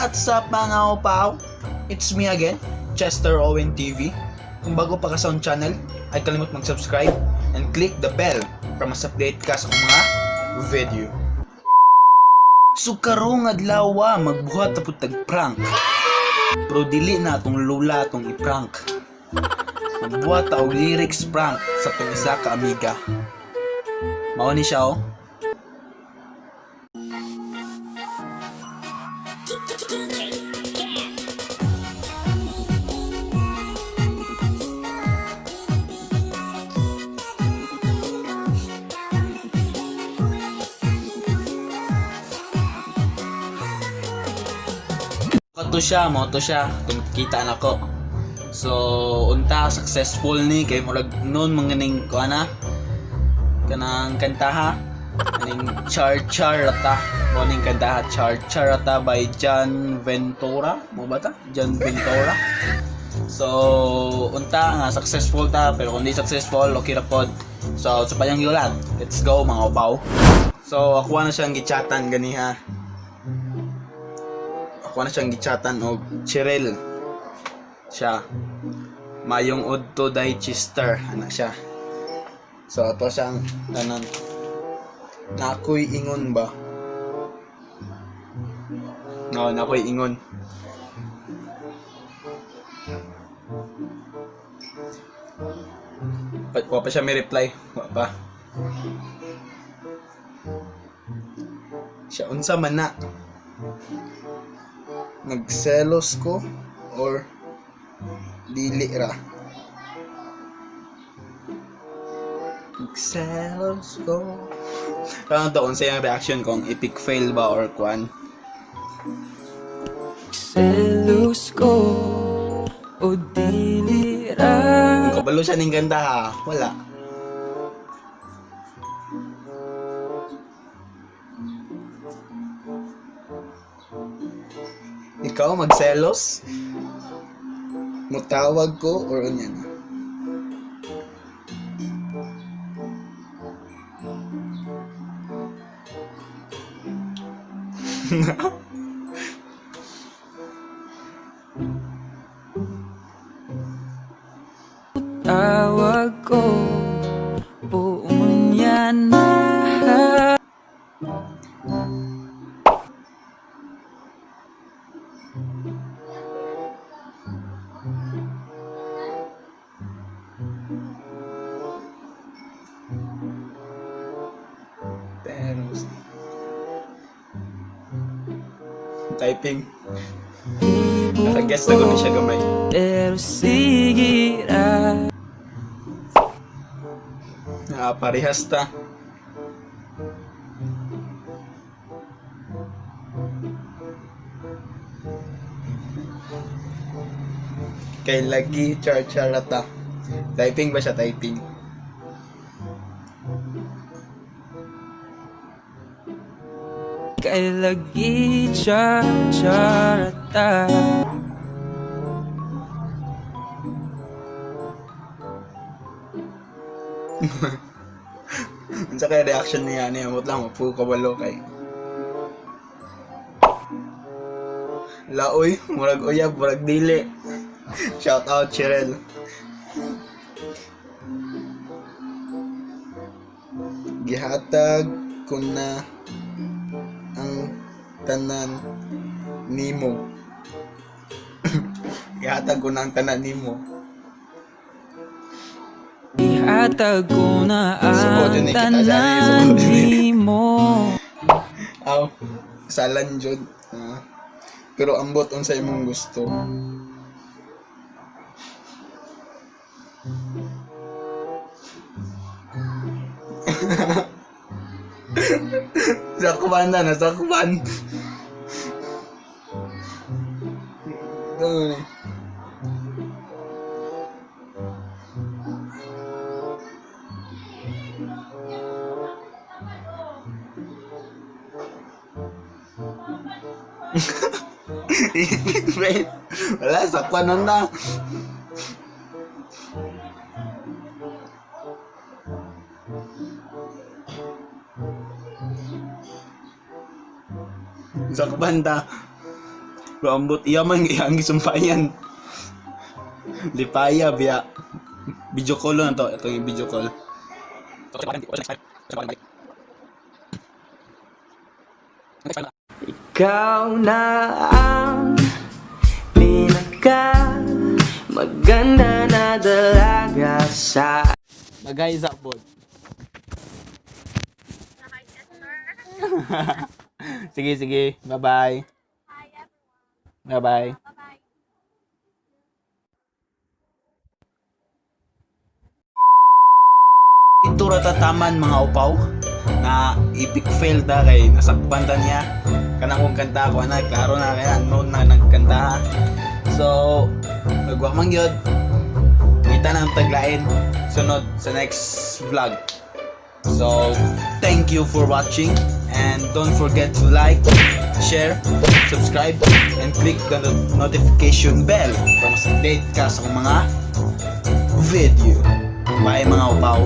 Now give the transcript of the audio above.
What's up mga opaw? It's me again, Chester Owen TV. Kung bago pa ka sa channel, ay kalimut mag-subscribe and click the bell para mas update ka sa mga video. So karong adlaw magbuhat tapos tag-prank. Pero dili na atong lula atong i-prank. Magbuhat ta og lyrics prank sa tong isa ka amiga. Mao ni siya oh. Mo to siya, kita na ko. So, unta successful ni kay murag noon manganing ko ana kanang kantaha aning Char rata. Morning kantaha Char rata by Ventura, mo ba ta? Ventura. So, unta nga successful ta pero kung di successful okay ra pod. So, sa payang yulat, let's go mga upaw. So, ako na siyang gichatan ganiha. Ako na siyang gichatan og Chirel siya mayong udto day Chester ana siya. So ato siyang tanan na ako'y ingon ba no na ako'y ingon wa pa siya may reply wa pa siya unsa man na nagselos ko or dili ra nagselos ko parang to unsa yung reaction kong epic fail ba or kwan selos ko o dili ra kabalo siya ning ganda ha wala ikaw magselos? Mutawag ko or unya na? Tawag ko o unya na. Typing. Nakaguess na ko siya gamay. Pero sige ra. Parehas ta. Kay lagi charata. Typing ba siya typing? Kay lagi charata. Unsa kay reaction niya niya mo lang mapu kabalo kay. Laoy, murag uyab, murag dili. Shout out Chirel. Gihatag ko na ang tanan nimo. Gihatag ko na ang tanan nimo. Ihatag ko na ang tanan nimo. Aw, salan jud. Pero ambot unsa imong gusto. Sakban na, nasakban. Dali. Wala, sakban na. Sa kabanda. Pero ambot iya man iyang gisumpayan. Lipaya biya. Video call na to. Ito yung video call. Ikaw na ang pinaka maganda na dalaga sa Bagay sa bot. Sige, sige. Bye-bye. Bye-bye. Ito ratataman mga upaw na epic fail da kay nasakban ta niya kanang kung kanta ko na klaro na kaya unknown na nagkanta. So nagwa man gyud kita na ang taglain sunod sa next vlog. So thank you for watching and don't forget to like, share, subscribe and click the notification bell para mas update ka sa mga video. Bye mga upaw.